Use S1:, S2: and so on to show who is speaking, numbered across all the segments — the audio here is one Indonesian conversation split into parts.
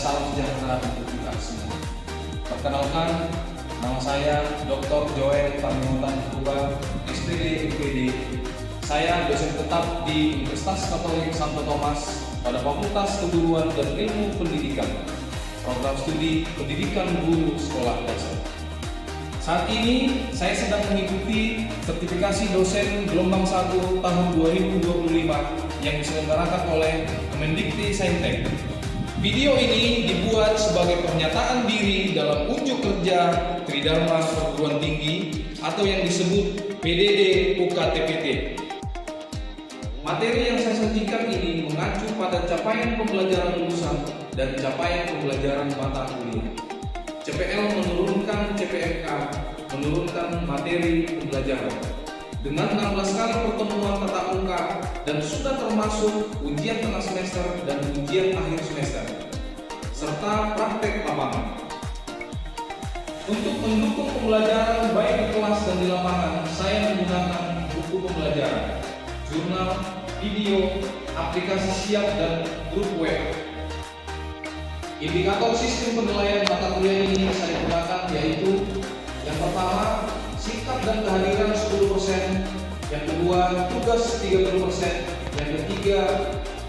S1: salam sejahtera untuk kita semua. Perkenalkan, nama saya Dr. Joel Tamiotan Kuba, SPD IPD. Saya dosen tetap di Universitas Katolik Santo Thomas pada Fakultas Keguruan dan Ilmu Pendidikan, program studi Pendidikan Guru Sekolah Dasar. Saat ini saya sedang mengikuti sertifikasi dosen gelombang 1 tahun 2025 yang diselenggarakan oleh Kemendikti-Saintek. Video ini dibuat sebagai pernyataan diri dalam unjuk kerja Tridharma Perguruan Tinggi atau yang disebut PDD UKTPT. Materi yang saya sajikan ini mengacu pada capaian pembelajaran lulusan dan capaian pembelajaran mata kuliah. CPL menurunkan CPMK, menurunkan materi pembelajaran dengan 16 kali pertemuan tatap muka dan sudah termasuk ujian tengah semester dan ujian akhir semester serta praktek lapangan. Untuk mendukung pembelajaran baik di kelas dan di lapangan, saya menggunakan buku pembelajaran, jurnal, video, aplikasi siap, dan grup web. Indikator sistem penilaian mata kuliah ini saya gunakan yaitu yang pertama, sikap dan kehadiran 10%, yang kedua, tugas 30%, yang ketiga,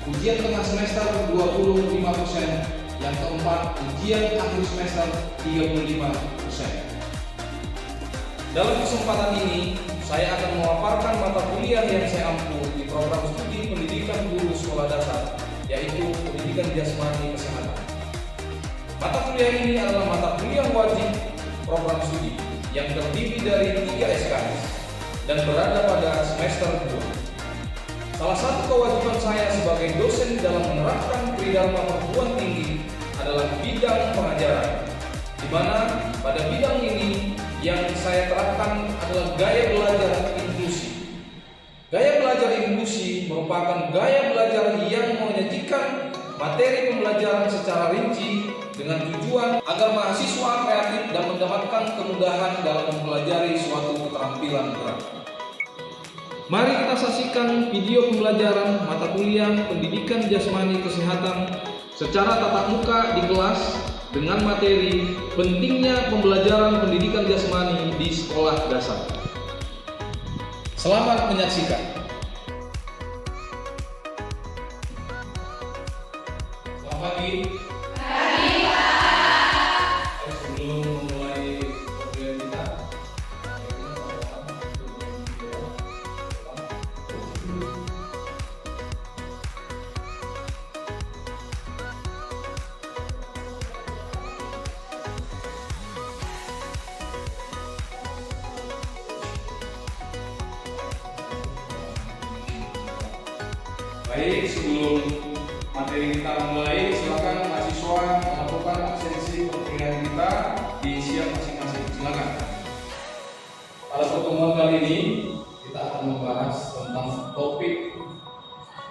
S1: ujian tengah semester 25%, yang keempat, ujian akhir semester 35%. Dalam kesempatan ini, saya akan memaparkan mata kuliah yang saya ampu di program studi Pendidikan Guru Sekolah Dasar, yaitu Pendidikan Jasmani Kesehatan. Mata kuliah ini adalah mata kuliah wajib program studi yang terdiri dari 3 SKS dan berada pada semester 2. Salah satu kewajiban saya sebagai dosen dalam menerapkan Tridharma Perguruan Tinggi adalah bidang pengajaran, di mana pada bidang ini yang saya terapkan adalah gaya belajar inklusi. Gaya belajar inklusi merupakan gaya belajar yang menyajikan materi pembelajaran secara rinci dengan tujuan agar mahasiswa kreatif dan mendapatkan kemudahan dalam mempelajari suatu keterampilan berat. Mari kita saksikan video pembelajaran mata kuliah Pendidikan Jasmani Kesehatan secara tatap muka di kelas dengan materi pentingnya pembelajaran pendidikan jasmani di sekolah dasar. Selamat menyaksikan. Selamat pagi. Baik, sebelum materi kita mulai, silakan mahasiswa melakukan absensi perkuliahan kita di siap masing-masing. Silakan. Pada pertemuan kali ini kita akan membahas tentang topik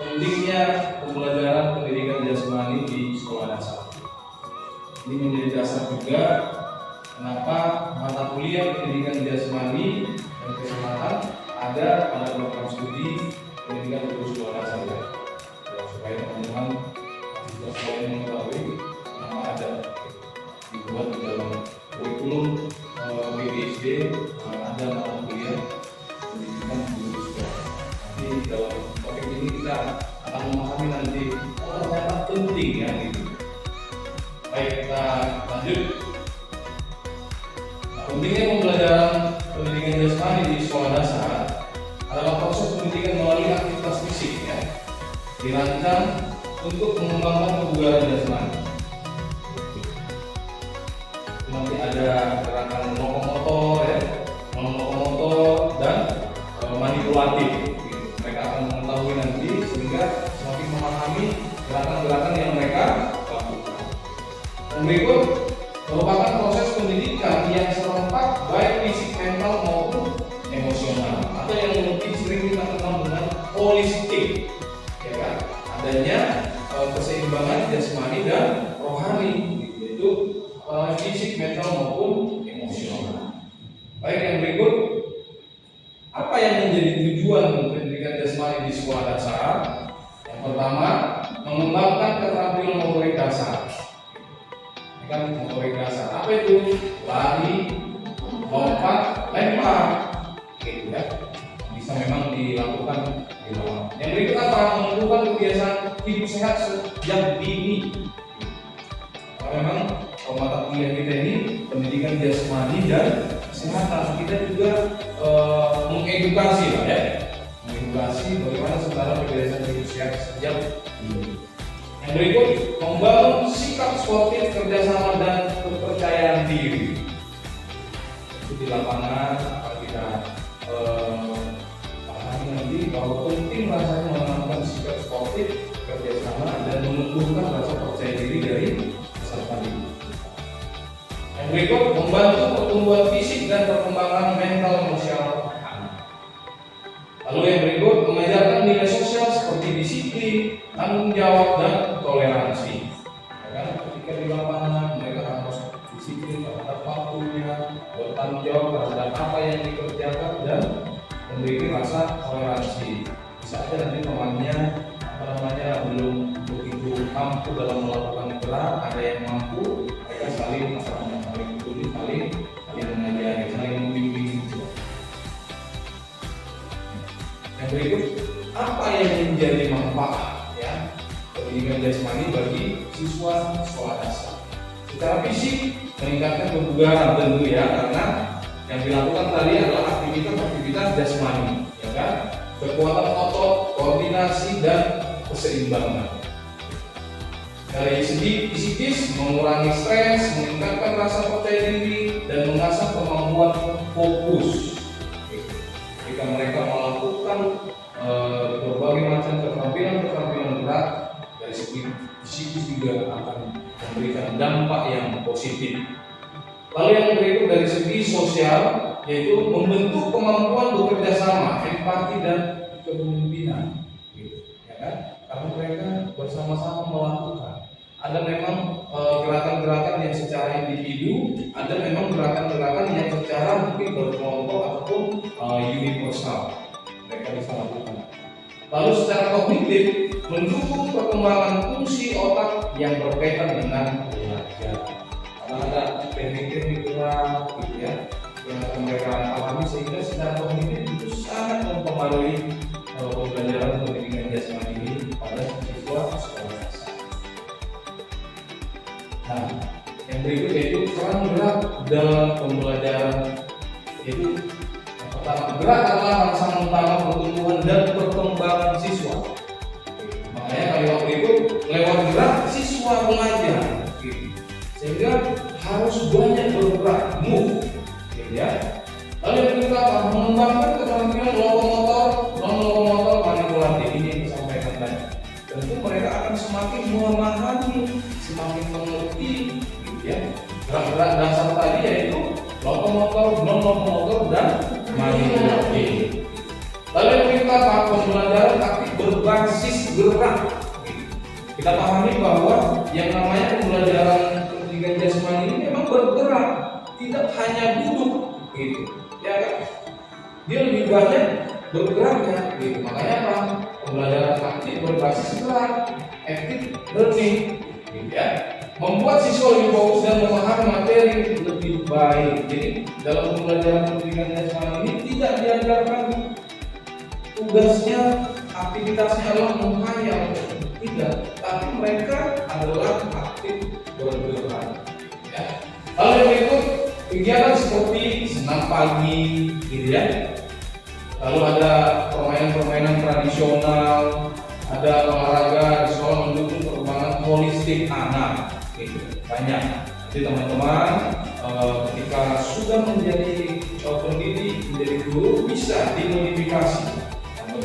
S1: pentingnya pembelajaran pendidikan jasmani di sekolah dasar. Ini menjadi dasar juga kenapa mata kuliah pendidikan jasmani dan kesehatan ada pada program studi pendidikan guru sekolah dasar ya, supaya teman-teman mahasiswa sekalian mengetahui kenapa ada dibuat di dalam kurikulum PGSD ada mata kuliah pendidikan guru sekolah. Nanti dalam topik ini kita akan memahami nanti ternyata penting ya gitu. Baik, kita lanjut. Pentingnya pembelajaran pendidikan jasmani di sekolah dasar adalah proses pendidikan melalui aktivitas fisik ya, dirancang untuk mengembangkan kebugaran jasmani. Nanti ada gerakan lokomotor ya, lokomotor dan manipulatif. Mereka akan mengetahui nanti sehingga semakin memahami gerakan-gerakan yang mereka lakukan. Dan berikut merupakan proses pendidikan yang serempak baik fisik, mental maupun emosional, atau yang lebih sering kita kenal dengan holistik, ya kan? Adanya keseimbangan jasmani dan rohani, yaitu fisik, mental maupun emosional. Baik, yang berikut, apa yang menjadi tujuan pendidikan jasmani di sekolah dasar? Yang pertama, mengembangkan keterampilan motorik dasar. kan motorik dasar. Apa itu? Lari, lompat, lempar, gitu ya. Bisa memang dilakukan di lapangan. Yang berikut apa? Menumbuhkan kebiasaan hidup sehat sejak dini. Karena memang mata kuliah kita ini pendidikan jasmani dan kesehatan, kita juga mengedukasi lah ya, mengedukasi bagaimana secara kebiasaan hidup sehat sejak dini. Yang berikut, membangun sikap sportif, kerjasama dan kepercayaan diri. Itu di lapangan akan kita pahami nanti bahwa penting rasanya menanamkan sikap sportif, kerjasama dan menumbuhkan rasa percaya diri dari peserta didik. Yang berikut, membantu pertumbuhan fisik dan perkembangan mental emosional anak. Lalu yang berikut, mengajarkan nilai sosial seperti disiplin, tanggung jawab dan toleransi. Ya kan? Ketika di lapangan mereka harus disiplin terhadap waktunya, bertanggung jawab terhadap apa yang dikerjakan dan memiliki rasa toleransi. Bisa aja nanti temannya belum begitu mampu dalam melakukan gerak, ada yang mampu, mereka saling peduli, saling mengajari, saling membimbing. Yang berikut, apa yang menjadi manfaat ya pendidikan jasmani bagi siswa sekolah dasar? Secara fisik meningkatkan kebugaran tentu ya, karena yang dilakukan tadi adalah aktivitas jasmani, ya kan? Kekuatan otot, koordinasi dan keseimbangan. Dari segi psikis, mengurangi stres, meningkatkan rasa percaya diri, dan mengasah kemampuan fokus. Jika mereka melakukan berbagai macam keterampilan berat, dari segi psikis juga akan memberikan dampak yang positif. Lalu yang berikut dari segi sosial, yaitu membentuk kemampuan bekerja sama, empati dan kepemimpinan, ya kan? Karena mereka bersama-sama melakukan. Ada memang gerakan-gerakan yang secara individu, ada memang gerakan-gerakan yang secara mungkin berkelompok ataupun universal mereka bisa lakukan. Lalu secara kognitif, mendukung perkembangan fungsi otak yang berkaitan dengan belajar. Karena ada teknik-teknik gerak, gitu ya, yang akan mereka pahami sehingga secara kognitif itu sangat mempengaruhi pembelajaran pendidikan jasmani ini pada siswa sekolah dasar. Nah, yang berikut yaitu peran gerak dalam pembelajaran. Yaitu yang pertama, gerak adalah rangsangan utama pertumbuhan dan perkembangan siswa. Makanya kalimat berikut, lewat gerak siswa belajar, sehingga harus banyak bergerak, move, ya. Lalu yang kedua, mengembangkan keterampilan lokomotor, non-lokomotor, manipulatif. Ini yang disampaikan tadi. Tentu mereka akan semakin memahami, semakin mengerti, ya, gerak-gerak dasar tadi yaitu lokomotor, non-lokomotor dan manipulatif. Lalu yang kedua, pembelajaran aktif berbasis gerak. Kita pahami bahwa yang namanya pembelajaran pendidikan jasmani ini memang bergerak, tidak hanya duduk, gitu. Ya kan? Dia lebih banyak bergeraknya, gitu. Makanya apa? Pembelajaran aktif berbasis gerak, active learning, gitu ya. Membuat siswa lebih fokus dan memahami materi lebih baik. Jadi dalam pembelajaran pendidikan jasmani ini tidak diajarkan tugasnya, aktivitasnya adalah menghayal, tidak, tapi mereka adalah aktif bergerak. Ya. Lalu yang berikut, kegiatan seperti senam pagi, gitu ya. Lalu ada permainan-permainan tradisional, ada olahraga di sekolah mendukung perkembangan holistik anak, gitu. Banyak. Jadi teman-teman ketika sudah menjadi pendidik, menjadi guru bisa dimodifikasi.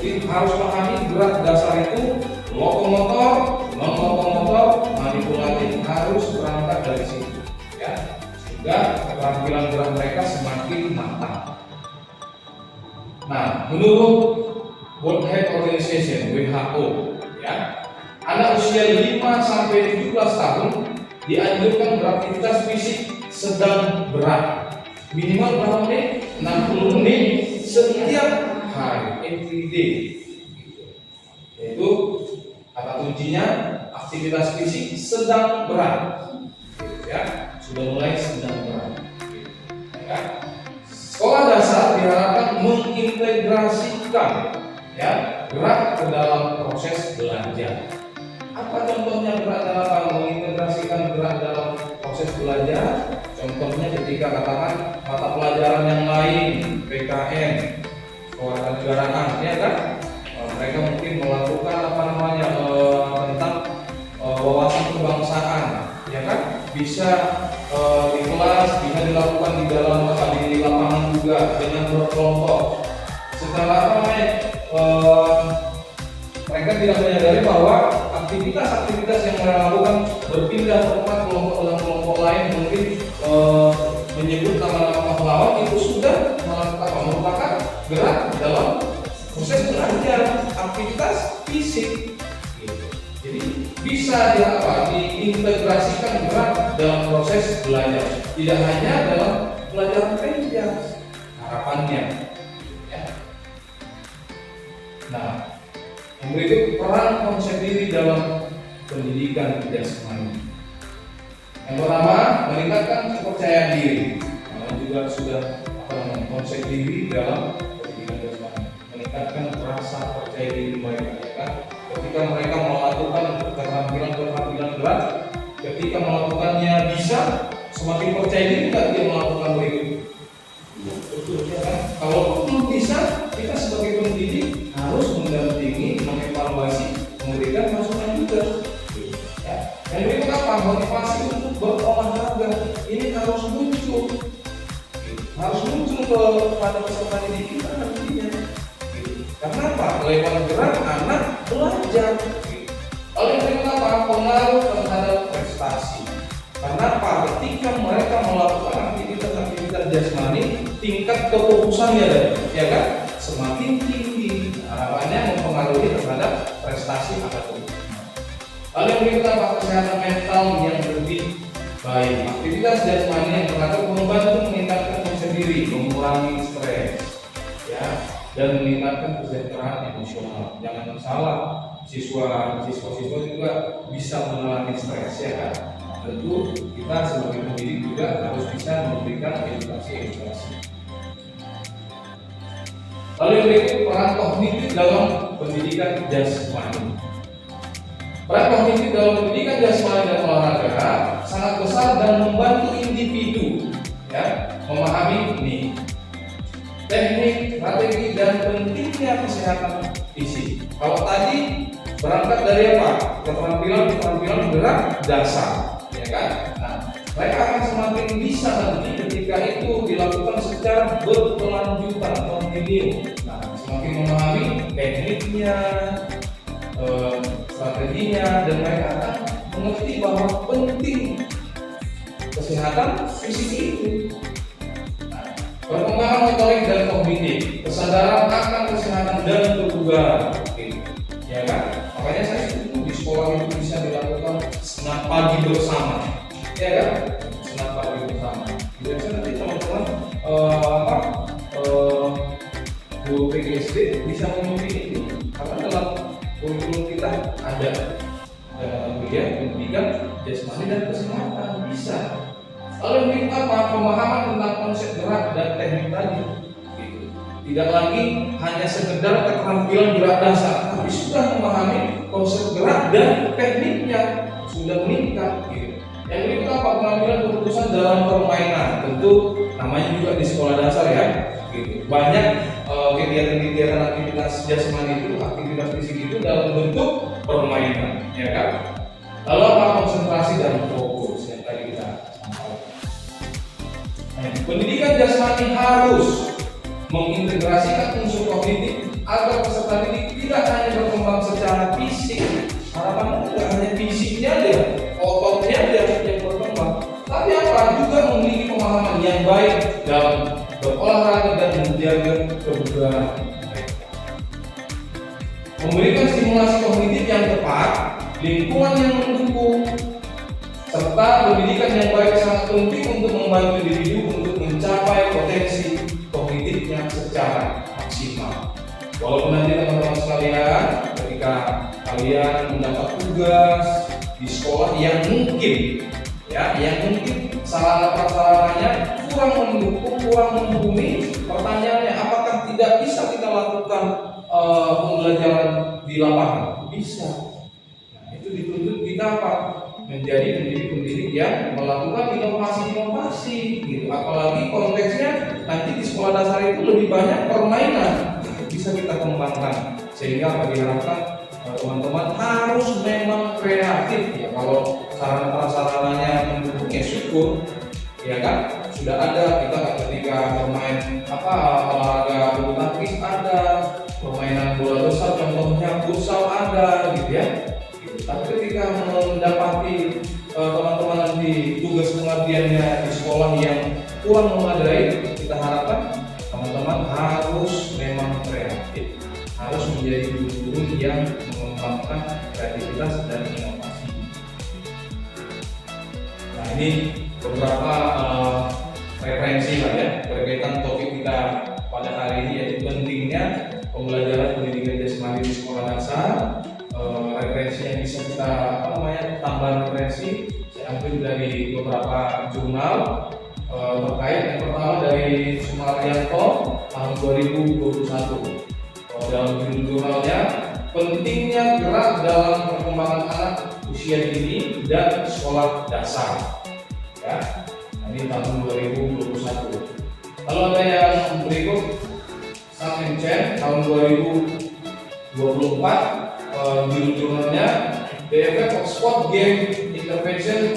S1: Yang harus pahami gerak dasar itu lokomotor, non-lokomotor, manipulatif harus berangkat dari situ, ya, sehingga keterampilan gerak mereka semakin matang. Nah, menurut World Health Organization (WHO), ya, anak usia 5 sampai 17 tahun dianjurkan beraktivitas fisik sedang berat, minimal berapa menit? 60 menit setiap hari, every day. Yaitu kata kuncinya aktivitas fisik sedang berat, ya. sudah mulai sedang berat. Ya. Sekolah dasar diharapkan mengintegrasikan gerak ke dalam proses belajar. Apa contohnya gerak dalam mengintegrasikan gerak dalam proses belajar? Contohnya ketika katakan mata pelajaran yang lain, PKN, kewarganegaraan, ya kan? Mereka mungkin melakukan tentang wawasan kebangsaan, ya kan? Bisa di kelas, bisa dilakukan di lapangan juga dengan berkelompok. Setelah mereka tidak menyadari bahwa aktivitas yang mereka lakukan berpindah tempat kelompok dalam kelompok lain, mungkin menyebut nama-nama pahlawan, itu sudah merupakan gerak dalam proses belajar, aktivitas fisik. Jadi bisa diintegrasikan gerak dalam proses belajar, tidak hanya dalam pelajaran saja harapannya. Nah, yang berikut peran konsep diri dalam pendidikan jasmani. Yang pertama, meningkatkan kepercayaan diri. Juga sudah konsep diri dalam pendidikan jasmani, meningkatkan rasa percaya diri mereka. Ya, ketika mereka melakukan keterampilan berat, ketika melakukannya bisa, semakin percaya diri nggak dia melakukan berikut. Betul, ya kan? Kalau belum bisa, kita sebagai pendidik harus mendampingi, mengevaluasi, memberikan masukan juga. Ya. Yang berikut apa? Motivasi untuk berolahraga. Ini harus muncul kepada peserta didik kita nantinya. Karena apa? Lewat gerak anak belajar. Lalu yang berikut apa? Pengaruh terhadap prestasi. Karena apa? Ketika mereka melakukan aktivitas jasmani, tingkat kefokusannya ya kan semakin tinggi, harapannya mempengaruhi terhadap prestasi akademik. Lalu yang berikut apa? Kesehatan mental yang lebih baik. Aktivitas jasmani yang teratur membantu meningkatkan konsep diri, mengurangi stres, ya, dan meningkatkan kesejahteraan emosional. Jangan salah, siswa juga bisa mengalami stres, ya kan? Tentu kita sebagai pendidik juga harus bisa memberikan edukasi. Lalu yang berikut, peran kognitif dalam pendidikan jasmani. Peran kognitif dalam pendidikan jasmani dan olahraga sangat besar dan membantu individu memahami teknik, strategi, dan pentingnya kesehatan fisik. Kalau tadi berangkat dari apa? Keterampilan gerak dasar, ya kan? Nah, mereka akan semakin bisa nanti ketika itu dilakukan secara berkelanjutan, kontinu. Nah, semakin memahami tekniknya, strateginya, dan mereka akan mengerti bahwa penting kesehatan fisik itu. Perkembangan motorik dan kognitif, kesadaran akan kesehatan dan kebugaran, ya kan? Makanya saya setuju di sekolah itu bisa dilakukan senam pagi bersama, ya kan? Senam pagi bersama. Biasanya nanti teman-teman guru PGSD bisa memimpin itu, karena dalam kurikulum kita ada pendidikan jasmani dan kesehatan bisa. Lalu yang apa? Pemahaman tentang konsep gerak dan teknik tadi. Tidak lagi hanya sekedar keterampilan gerak dasar, tapi sudah memahami konsep gerak dan tekniknya, sudah meningkat. Yang berikut apa? Pengambilan keputusan dalam permainan. Tentu namanya juga di sekolah dasar ya. Banyak kegiatan-kegiatan aktivitas jasmani itu, aktivitas fisik itu dalam bentuk permainan, ya kan? Lalu apa? Konsentrasi dan fokus yang tadi kita sampaikan. Pendidikan jasmani harus mengintegrasikan unsur kognitif agar peserta didik tidak hanya berkembang secara fisik. Harapannya tidak hanya fisiknya aja, ototnya aja yang berkembang, tapi apa? Juga memiliki pemahaman yang baik dalam berolahraga dan menjaga kebugaran mereka. Memberikan stimulasi kognitif yang tepat, lingkungan yang mendukung, serta pendidikan yang baik sangat penting untuk membantu individu untuk mencapai potensi kognitifnya secara maksimal. Walaupun nanti teman-teman sekalian, ketika kalian mendapat tugas di sekolah yang mungkin sarana prasarananya kurang mendukung, kurang mumpuni, pertanyaannya apakah tidak bisa kita lakukan pembelajaran di lapangan? Bisa. Nah, itu dituntut kita apa? Menjadi pendidik-pendidik yang melakukan inovasi-inovasi gitu. Apalagi konteksnya nanti di sekolah dasar itu lebih banyak permainan, bisa kita kembangkan sehingga apa diharapkan teman-teman harus memang kreatif ya. Kalau sarana prasarananya mendukung ya syukur ya kan, sudah ada kita ketika bermain olahraga bulu tangkis ada, permainan bola besar contohnya futsal ada gitu ya. Tapi ketika mendapati teman-teman nanti tugas pengabdiannya di sekolah yang kurang memadai, kita harapkan teman-teman harus memang kreatif, harus menjadi guru-guru yang mengembangkan kreativitas dan inovasi. Nah, ini beberapa referensi lah ya berkaitan topik kita pada hari ini, yaitu pentingnya pembelajaran pendidikan jasmani di sekolah dasar. Referensi yang bisa kita tambah referensi saya ambil dari beberapa jurnal terkait. Yang pertama dari Sumaryanto tahun 2021. Dalam jurnalnya pentingnya gerak dalam perkembangan anak usia dini dan sekolah dasar ya. Ini tahun 2021. Lalu ada yang berikut Sang and Chen tahun 2024. Jurnalnya The Effect of Sport Game Intervention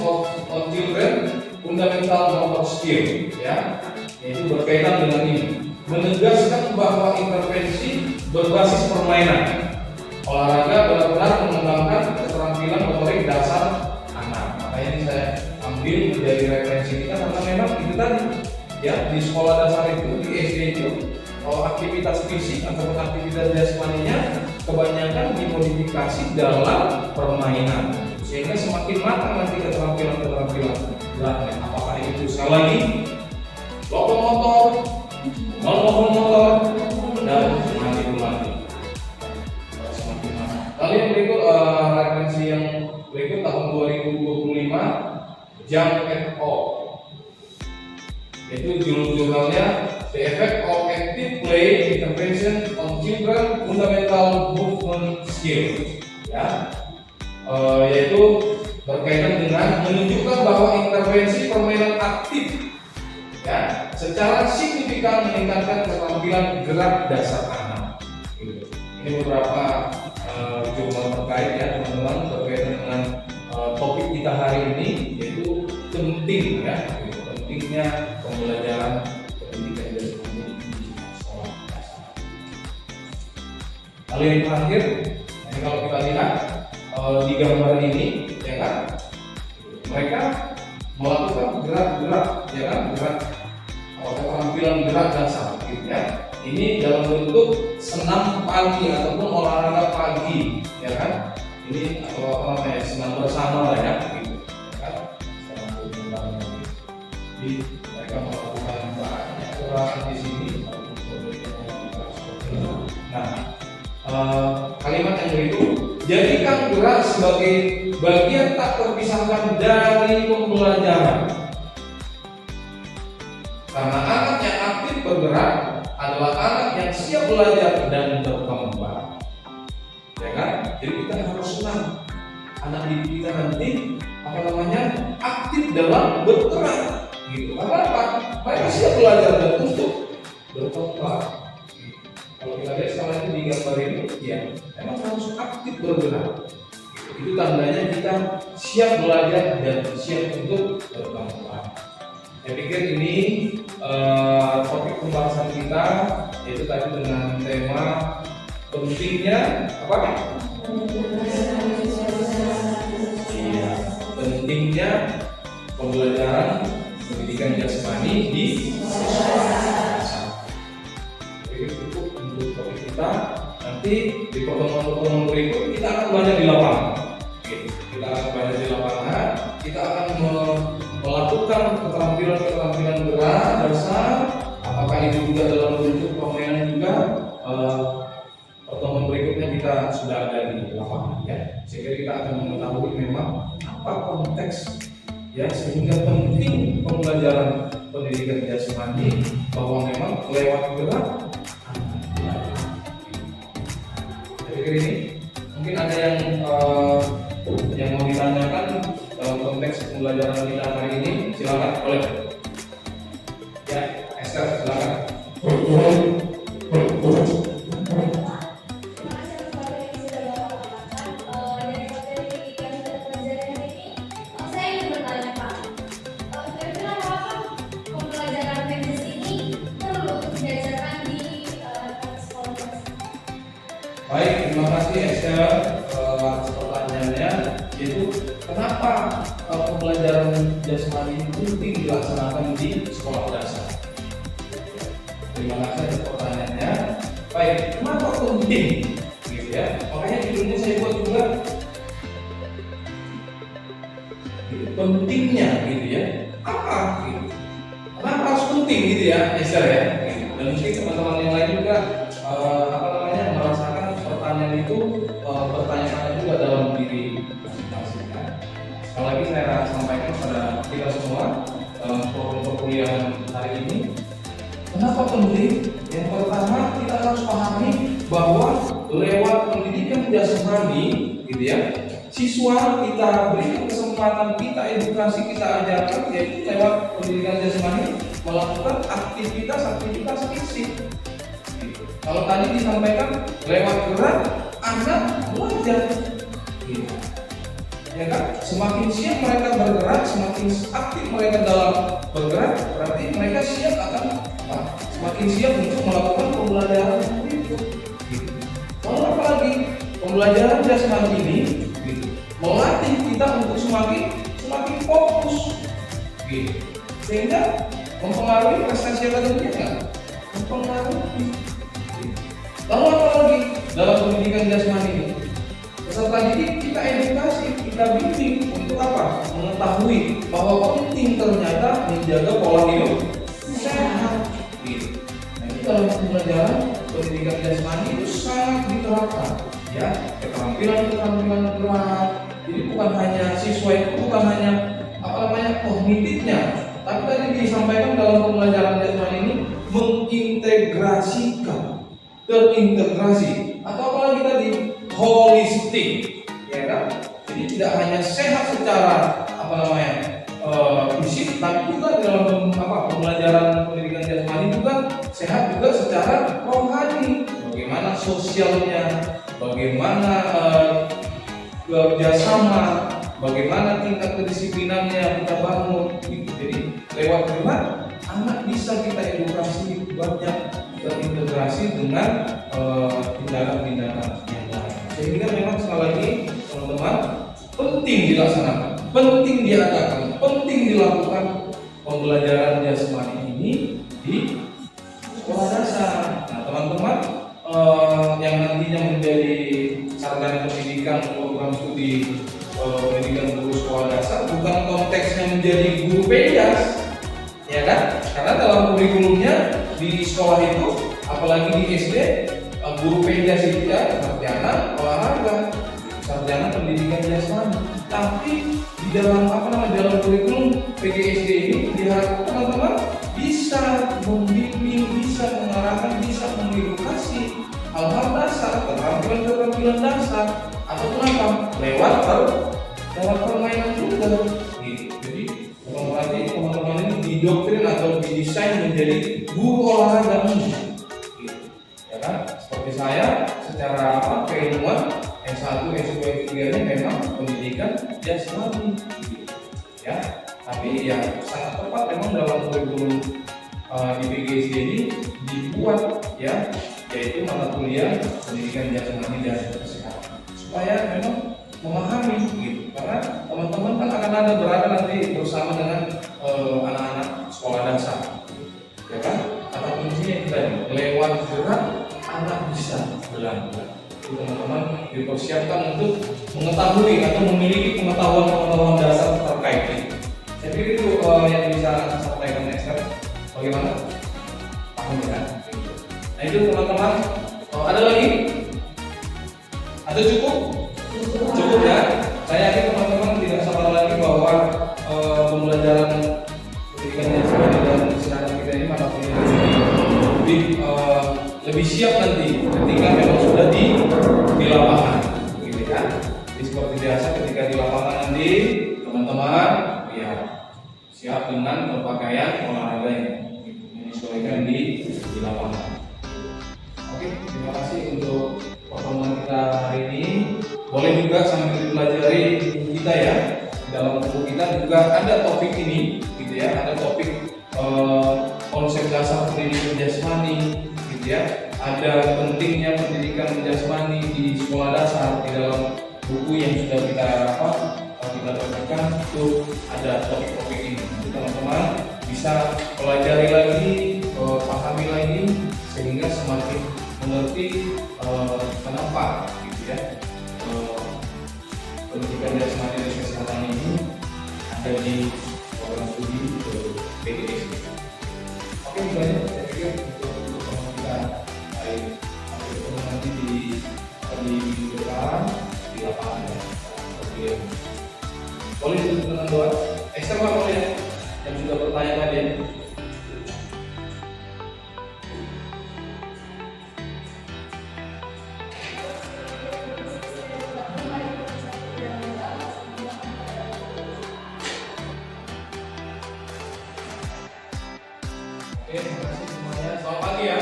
S1: on Children Fundamental Motor Skill ya, yaitu berkaitan dengan ini, menegaskan bahwa intervensi berbasis permainan olahraga benar-benar mengembangkan keterampilan motorik dasar anak. Makanya ini saya ambil dari referensi kita karena memang itu tadi ya, di sekolah dasar itu, di SD itu aktivitas fisik atau aktivitas jasmaninya kebanyakan dimodifikasi dalam permainan, sehingga semakin matang nanti keterampilan beratnya. Apakah itu sekali lagi lokomotor, non-lokomotor, dan manipulatif semakin matang. Lalu yang berikut referensi yang berikut tahun 2025 Jump et al. Yaitu jurnalnya The Effect of Active Play Intervention on Children Fundamental Movement Skills ya, yaitu berkaitan dengan menunjukkan bahwa intervensi permainan aktif ya secara signifikan meningkatkan keterampilan gerak dasar anak gitu. Ini beberapa jurnal terkait ya teman-teman berkaitan dengan topik kita hari ini, yaitu penting ya gitu, pentingnya pembelajaran pendidikan jasmani di sekolah dasar. Lalu yang terakhir, ini kalau kita lihat di gambar ini, ya kan, mereka melakukan gerak-gerak, ya kan, gerak keterampilan gerak dasar, gitu ya. Ini dalam bentuk senam pagi ataupun olahraga pagi, ya kan. Ini atau senam bersama lah ya, gitu. Ya kan? Jadi mereka melakukan banyak gerakan di sini. Nah, kalimat yang berikut, jadikan gerak sebagai bagian tak terpisahkan dari pembelajaran. Karena anak yang aktif bergerak adalah anak yang siap belajar dan berkembang. Ya kan? Jadi kita harus senang anak didik kita nanti aktif dalam bergerak. Gitu. Karena apa? Mereka siap belajar dan untuk berkembang. Gitu. Kalau kita lihat sekarang itu di gambar ini, ya memang harus aktif bergerak. Gitu. Itu tandanya kita siap belajar dan siap untuk berkembang. Saya pikir ini topik pembahasan kita, yaitu tadi dengan tema pentingnya apa? Iya, pentingnya pembelajaran pendidikan jasmani di sekolah. Itu cukup untuk topik kita. Nanti di pertemuan-pertemuan berikut kita akan belajar di lapangan. Kita akan belajar di lapangan. Kita akan melakukan keterampilan gerak dasar. Apakah itu juga dalam bentuk permainan juga? Pertemuan berikutnya kita sudah ada di lapangan ya. Sehingga kita akan mengetahui memang apa konteks ya, sehingga penting pembelajaran pendidikan jasmani bahwa memang lewat gerak. Saya pikir ini mungkin ada yang mau ditanyakan dalam konteks pembelajaran kita hari ini. Silakan, boleh. Ya, Esther, silakan. Baik, terima kasih Esther atas pertanyaannya, yaitu kenapa pembelajaran jasmani itu penting dilaksanakan di sekolah dasar. Terima kasih atas pertanyaannya. Baik, kenapa penting? Gitu ya. Makanya judulnya saya buat juga pentingnya, gitu ya. Apa? Gitu. Kenapa harus penting, gitu ya, Esther ya? Gitu. Dan mungkin teman-teman yang lain juga merasakan pertanyaan itu pertanyaan juga dalam diri masing-masing. Sekali lagi saya sampaikan kepada kita semua dalam forum perkuliahan hari ini, kenapa penting? Yang pertama, kita harus pahami bahwa lewat pendidikan jasmani, gitu ya, siswa kita berikan kesempatan, kita edukasi, kita ajarkan, yaitu lewat pendidikan jasmani melakukan aktivitas fisik. Kalau tadi disampaikan lewat gerak, anak belajar. Gitu. Ya kan? Semakin siap mereka bergerak, semakin aktif mereka dalam bergerak, berarti mereka siap semakin siap untuk melakukan pembelajaran itu. Gitu. Lalu apalagi pembelajaran jasmani ini gitu, melatih kita untuk semakin fokus. Gitu. Sehingga mempengaruhi prestasi akademiknya nggak? Mempengaruhi. Lalu apa lagi dalam pendidikan jasmani ini? Peserta didik kita edukasi, kita bimbing untuk apa? Mengetahui bahwa penting ternyata menjaga pola hidup sehat. Gitu. Nah, itu dalam pembelajaran pendidikan jasmani itu sangat diterapkan, ya, keterampilan gerak. Jadi bukan hanya siswa itu bukan hanya kognitifnya, tapi tadi disampaikan dalam pembelajaran jasmani ini mengintegrasikan, terintegrasi, atau apalagi tadi holistik, ya kan? Jadi tidak hanya sehat secara fisik, tapi juga dalam pembelajaran pendidikan jasmani juga sehat juga secara rohani. Bagaimana sosialnya, bagaimana kerjasama, bagaimana tingkat kedisiplinannya kita bangun. Jadi lewat gerak anak bisa kita edukasi banyak, terintegrasi dengan tindakan-tindakan yang lain. Sehingga memang sekali lagi teman-teman, penting dilaksanakan, penting diadakan, penting dilakukan pembelajaran jasmani ini di sekolah dasar. Nah teman-teman yang nantinya menjadi sarjana pendidikan program studi pendidikan guru sekolah dasar, bukan konteksnya menjadi guru penjas, ya kan? Karena dalam kurikulumnya di sekolah itu, apalagi di SD, guru penjas itu ya sarjana olahraga, sarjana pendidikan jasmani. Tapi di dalam dalam kurikulum PGSD ini diharapkan teman-teman bisa membimbing, bisa mengarahkan, bisa mengedukasi hal-hal dasar, keterampilan dasar, ataupun lewat permainan juga. Gitu. Jadi berarti teman-teman ini didoktrin atau didesain menjadi guru olahraga. Gitu. Ya kan? Seperti saya secara keilmuan S1, S2, S3-nya memang pendidikan jasmani. Gitu. Ya, tapi ya sangat tepat memang dalam kurikulum di PGSD ini dibuat ya, yaitu mata kuliah pendidikan jasmani dan kesehatan, supaya memang memahami gitu. Karena teman-teman kan akan ada berada nanti bersama dengan anak-anak sekolah dasar, ya kan? Kata kuncinya itu tadi, lewat gerak anak bisa belajar. Teman-teman dipersiapkan untuk mengetahui atau memiliki pengetahuan dasar terkait ini. Saya pikir itu yang bisa saya sampaikan Esther. Bagaimana? Paham ya? Nah itu teman-teman. Ada lagi? Atau cukup? Cukup ya? Saya yakin teman-teman tidak sabar lagi bahwa apakah nanti teman-teman ya siap dengan berpakaian olahraganya, menyesuaikan di lapangan. Oke, terima kasih untuk pertemuan kita hari ini. Boleh juga sambil dipelajari buku kita ya. Di dalam buku kita juga ada topik ini, gitu ya. Ada topik konsep dasar pendidikan jasmani, gitu ya. Ada pentingnya pendidikan jasmani di sekolah dasar. Di dalam buku yang sudah kita dapatkan itu ada topik-topik ini. Jadi teman-teman bisa pelajari lagi, pahami lagi, sehingga semakin mengerti kenapa gitu ya pendidikan jasmani dan kesehatan ini ada di program studi PDS. Oke, banyak saya pikir untuk teman kita baik sampai ketemu nanti di minggu depan di lapangan ya. Boleh ditutup dengan doa eksternal boleh ya, yang sudah bertanya tadi ya. Oke, terima kasih semuanya. Selamat pagi ya.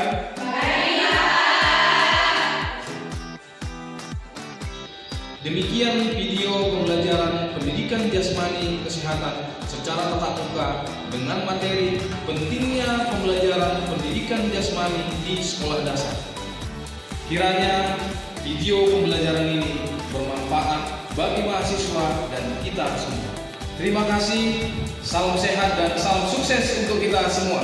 S1: Demikian video pembelajaran pendidikan jasmani kesehatan secara tatap muka dengan materi pentingnya pembelajaran pendidikan jasmani di sekolah dasar. Kiranya video pembelajaran ini bermanfaat bagi mahasiswa dan kita semua. Terima kasih, salam sehat dan salam sukses untuk kita semua.